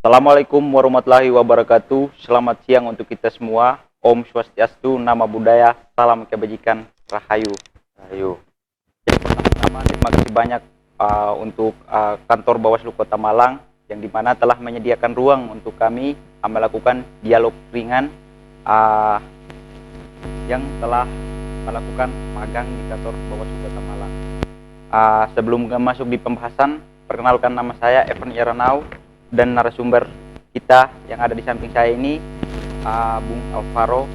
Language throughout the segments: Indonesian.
Assalamualaikum warahmatullahi wabarakatuh. Selamat siang untuk kita semua. Om Swastiastu, Nama Budaya, Salam Kebajikan, Rahayu. Rahayu. Pertama, terima kasih banyak untuk kantor Bawaslu Kota Malang yang dimana telah menyediakan ruang untuk kami melakukan dialog ringan yang telah melakukan magang di kantor Bawaslu Kota Malang. Sebelum masuk di pembahasan, perkenalkan nama saya Evan Iranau dan narasumber kita yang ada di samping saya ini Bung Alvaro,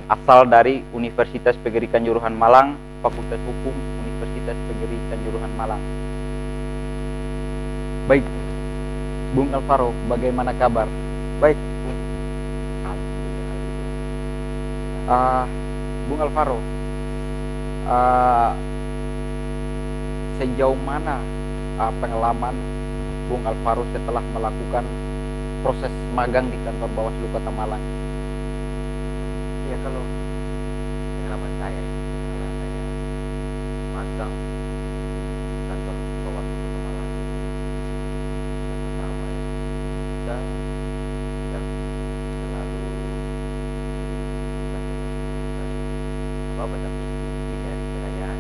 asal dari Universitas PGRI Kanjuruhan Malang, Fakultas Hukum Universitas PGRI Kanjuruhan Malang. Baik, Bung Alvaro, bagaimana kabar? Baik, Bung Alvaro, sejauh mana pengalaman Bung Alvaro setelah melakukan proses magang di kantor Bawaslu Kota Malang? Ya, kalau pengalaman saya magang di kantor Bawaslu Kota Malang yang pertama dan yang selalu pada minggu di hari perayaan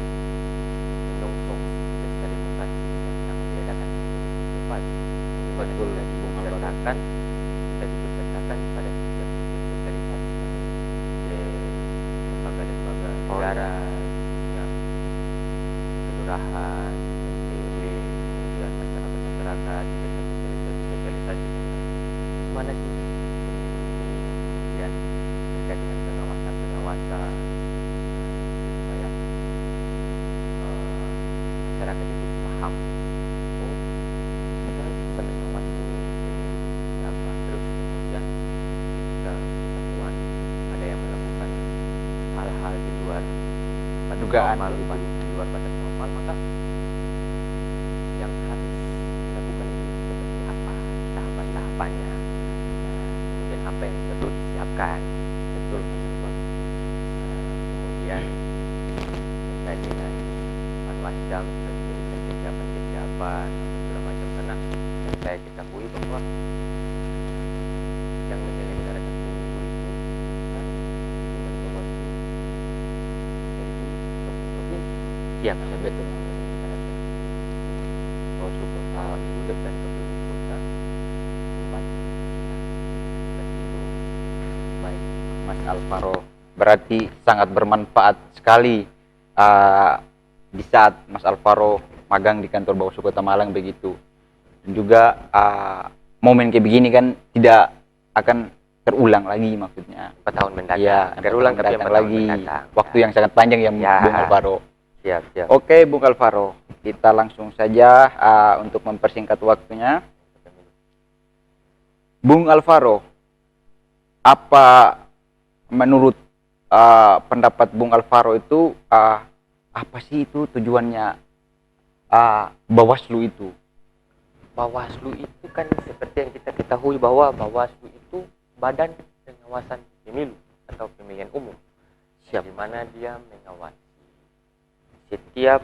menyongsong pesta demokrasi yang akan diadakan di depan. Betul, disertakan pada setiap sosialisasi lembaga-lembaga negara, kelurahan, RW, kemudian masyarakat, sosialisasi mana sih kemudian terkait dengan pengawasan supaya masyarakat itu paham pengawas apa, terus kemudian ketika temuan ada yang melakukan hal-hal di luar batas Dugaan normal, di luar batas normal, maka yang harus dilakukan itu seperti apa tahapan-tahapannya, kemudian apa yang perlu disiapkan, betul kemudian terkait dengan macam kesiapan segala macam, karena yang saya ketahui bahwa yang menyelenggarakan pemilu itu kan bukan Bawaslu, Siap, betul. Bawaslu Kota itu dan KPU Kota Bupati. Baik, Mas Alvaro, berarti sangat bermanfaat sekali di saat Mas Alvaro magang di kantor Bawaslu Kota Malang begitu. Dan juga momen kayak begini kan tidak akan terulang lagi, maksudnya 4 tahun mendatang. ya, terulang tapi 4 mendatang tahun lagi mendatang. waktu yang sangat panjang ya, Ya. Bung Alvaro. Siap. Oke, Bung Alvaro, kita langsung saja untuk mempersingkat waktunya. Bung Alvaro, apa menurut pendapat Bung Alvaro itu apa sih itu tujuannya Bawaslu itu? Bawaslu itu kan seperti yang kita ketahui bahwa Bawaslu itu badan pengawasan pemilu atau pemilihan umum. Siap. Di mana dia mengawasi setiap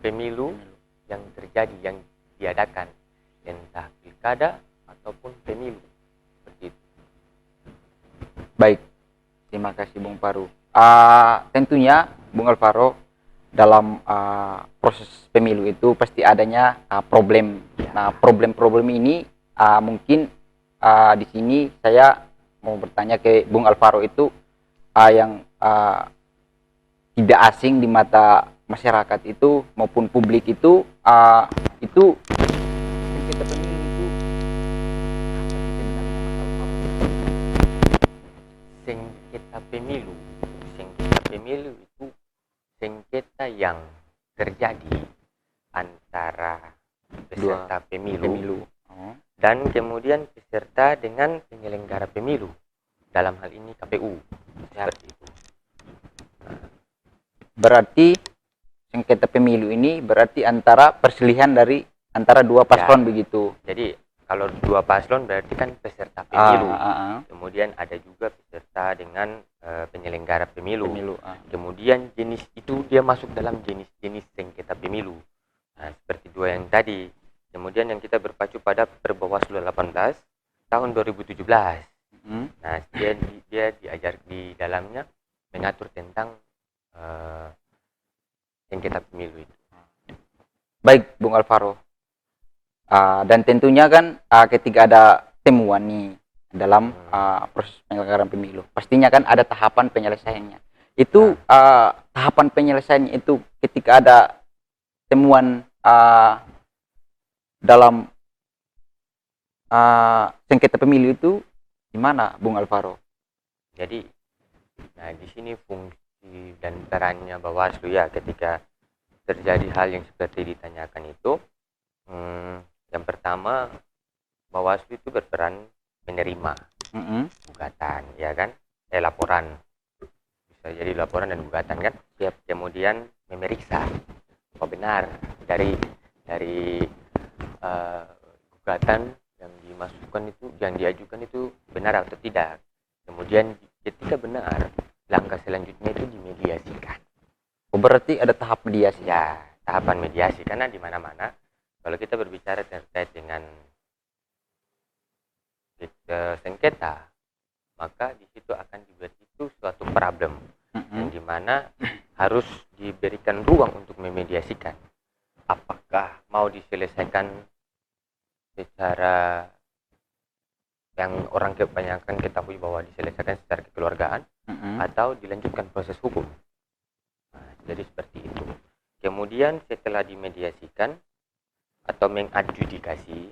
pemilu yang terjadi, yang diadakan, entah pilkada ataupun pemilu. Seperti itu. Baik, terima kasih Bung Alvaro. Tentunya Bung Alvaro, dalam proses pemilu itu pasti adanya problem. Nah, problem-problem ini mungkin di sini saya mau bertanya ke Bung Alvaro itu yang tidak asing di mata masyarakat itu maupun publik itu sengketa pemilu itu apa sih sebenarnya, Mas Alvaro? Sengketa pemilu itu sengketa yang terjadi antara peserta pemilu. Dan kemudian peserta dengan penyelenggara pemilu, dalam hal ini KPU. Seperti itu. Berarti sengketa pemilu ini berarti antara perselisihan dari antara dua paslon begitu. Jadi kalau dua paslon berarti kan peserta pemilu. Kemudian ada juga peserta dengan penyelenggara pemilu. Kemudian jenis itu dia masuk dalam jenis-jenis sengketa pemilu. Nah, seperti dua yang tadi, Kemudian yang kita berpacu pada Perbawaslu 18 tahun 2017. Nah, dia diajar di dalamnya mengatur tentang sengketa pemilu itu. Baik, Bung Alvaro. Dan tentunya kan ketika ada temuan nih dalam proses penyelenggaraan pemilu, pastinya kan ada tahapan penyelesaiannya. Itu tahapan penyelesaiannya itu ketika ada temuan dalam sengketa pemilu itu gimana, Bung Alvaro? Jadi, nah di sini fungsi dan perannya Bawaslu ya ketika terjadi hal yang seperti ditanyakan itu. Yang pertama, Bawaslu itu berperan menerima gugatan, ya kan? Laporan. Bisa jadi laporan dan gugatan kan? Siap. Kemudian memeriksa apa benar dari gugatan yang dimasukkan itu, yang diajukan itu benar atau tidak. Kemudian ketika benar, langkah selanjutnya itu dimediasikan. Oh, berarti ada tahap mediasi. Ya, tahapan mediasi, karena di mana-mana kalau kita berbicara terkait dengan sengketa, maka di situ akan dibuat itu suatu problem yang dimana harus diberikan ruang untuk memediasikan. Apakah mau diselesaikan secara yang orang kebanyakan ketahui bahwa diselesaikan secara kekeluargaan atau dilanjutkan proses hukum. Nah, jadi seperti itu. Kemudian setelah dimediasikan atau mengadjudikasi,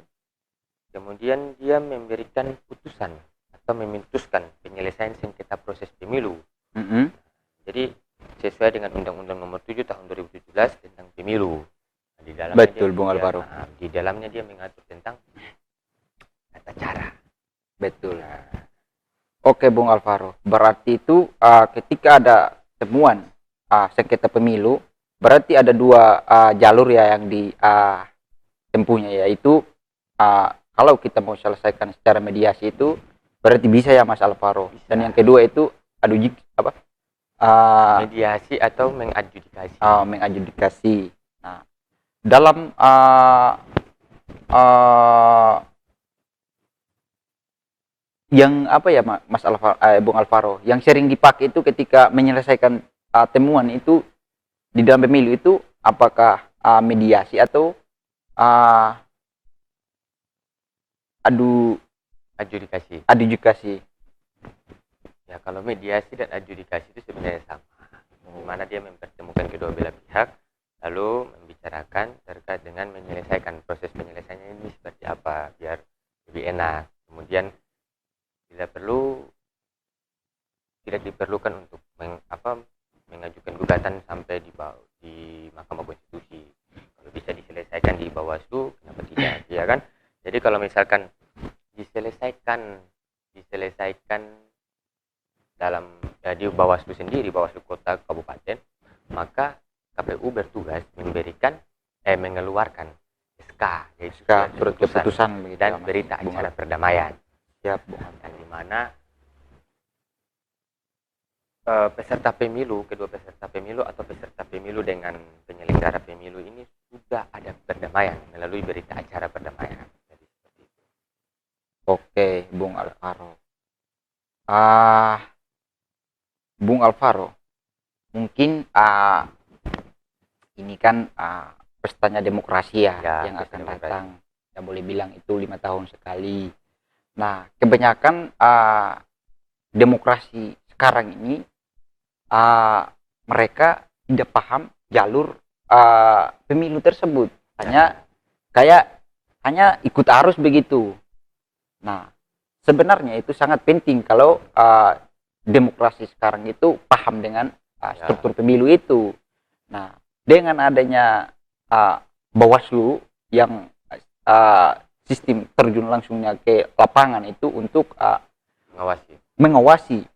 kemudian dia memberikan putusan atau memutuskan penyelesaian sengketa proses pemilu. Jadi sesuai dengan Undang-Undang Nomor 7 Tahun 2017 tentang pemilu. Nah, di dalamnya betul, Bung Alvaro. Di dalamnya dia mengatur tentang tata cara. Betul. Oke, Bung Alvaro. Berarti itu ketika ada temuan sengketa pemilu, berarti ada dua jalur ya yang ditempuhnya, yaitu kalau kita mau selesaikan secara mediasi itu berarti bisa ya, Mas Alvaro. Bisa. Dan yang kedua itu mediasi atau mengadjudikasi. Mengadjudikasi. Nah, dalam yang Mas Alvaro, Bung Alvaro, yang sering dipakai itu ketika menyelesaikan temuan itu di dalam pemilu itu, apakah mediasi atau adjudikasi? Ya, kalau mediasi dan adjudikasi itu sebenarnya sama, di mana dia mempertemukan kedua belah pihak lalu membicarakan terkait dengan menyelesaikan proses penyelesaiannya ini seperti apa biar lebih enak. Kemudian bila perlu tidak diperlukan untuk mengajukan gugatan sampai di Mahkamah Konstitusi. Kalau bisa diselesaikan di Bawaslu, kenapa tidak? Ya kan? Jadi kalau misalkan diselesaikan dalam di Bawaslu sendiri, Bawaslu kota kabupaten, maka KPU bertugas mengeluarkan SK, yaitu surat keputusan dan berita acara perdamaian. Siap, dan di mana kedua peserta pemilu atau peserta pemilu dengan penyelenggara pemilu ini sudah ada perdamaian melalui berita acara perdamaian. Jadi seperti itu. Oke, Bung Alvaro. Bung Alvaro, mungkin ini kan pestanya demokrasi ya yang akan datang. Ya boleh bilang itu 5 tahun sekali. Nah, kebanyakan demokrasi sekarang ini mereka tidak paham jalur pemilu tersebut, hanya ikut arus begitu. Nah, sebenarnya itu sangat penting kalau demokrasi sekarang itu paham dengan struktur pemilu itu. Nah, dengan adanya Bawaslu yang sistem terjun langsungnya ke lapangan itu untuk mengawasi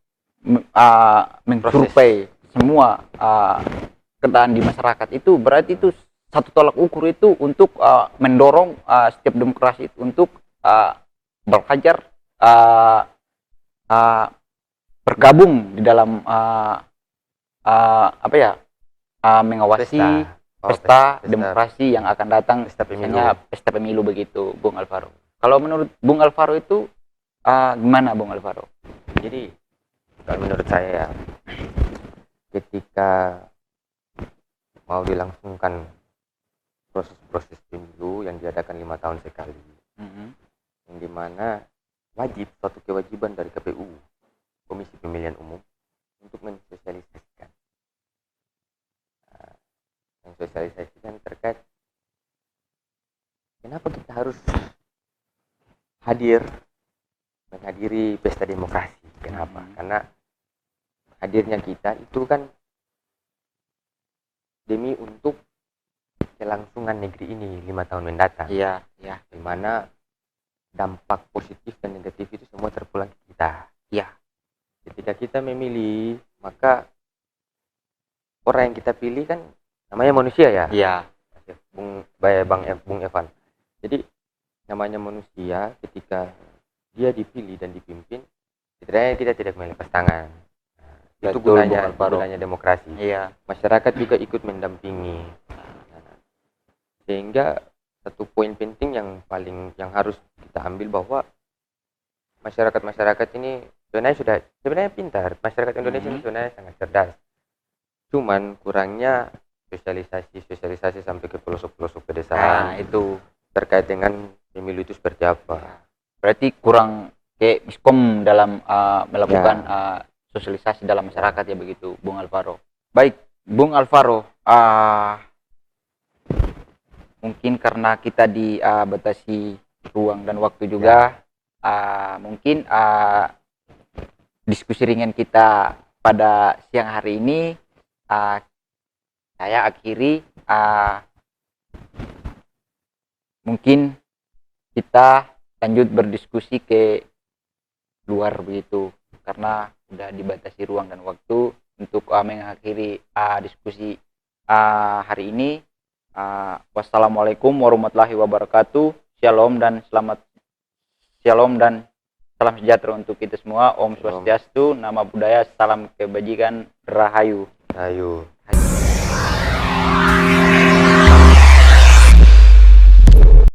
mensurvei semua keadaan di masyarakat, itu berarti itu satu tolak ukur itu untuk mendorong setiap demokrasi itu untuk belajar bergabung di dalam mengawasi pesta demokrasi yang akan datang, pesta pemilu. misalnya pesta pemilu begitu, Bung Alvaro. Kalau menurut Bung Alvaro itu gimana, Bung Alvaro? Jadi kalau menurut saya ya, ketika mau dilangsungkan proses-proses pemilu yang diadakan 5 tahun sekali, yang dimana wajib, suatu kewajiban dari KPU, Komisi Pemilihan Umum, untuk mensosialisasikan terkait kenapa kita harus menghadiri pesta demokrasi. Kenapa? Karena hadirnya kita itu kan demi untuk kelangsungan negeri ini 5 tahun mendatang. Iya. Di mana dampak positif dan negatif itu semua terpulang ke kita. Iya. Ketika kita memilih, maka orang yang kita pilih kan namanya manusia ya. Iya. Bung Evan. Jadi namanya manusia, ketika dia dipilih dan dipimpin, setidaknya kita tidak melepas tangan. Itu gunanya demokrasi. Iya. Masyarakat juga ikut mendampingi. Sehingga satu poin penting yang harus kita ambil bahwa masyarakat ini sebenarnya pintar. Masyarakat Indonesia ini sebenarnya sangat cerdas. Cuman kurangnya sosialisasi sampai ke pelosok-pelosok pedesaan. Itu terkait dengan pemilu itu seperti apa. Berarti kurang kayak miskom dalam melakukan sosialisasi dalam masyarakat ya begitu, Bung Alvaro. Baik, Bung Alvaro, mungkin karena kita dibatasi ruang dan waktu juga, mungkin diskusi ringan kita pada siang hari ini saya akhiri. Mungkin kita lanjut berdiskusi ke luar begitu, karena sudah dibatasi ruang dan waktu untuk mengakhiri diskusi hari ini. Wassalamualaikum warahmatullahi wabarakatuh. Shalom dan salam sejahtera untuk kita semua. Om Swastiastu, nama budaya, salam kebajikan, rahayu.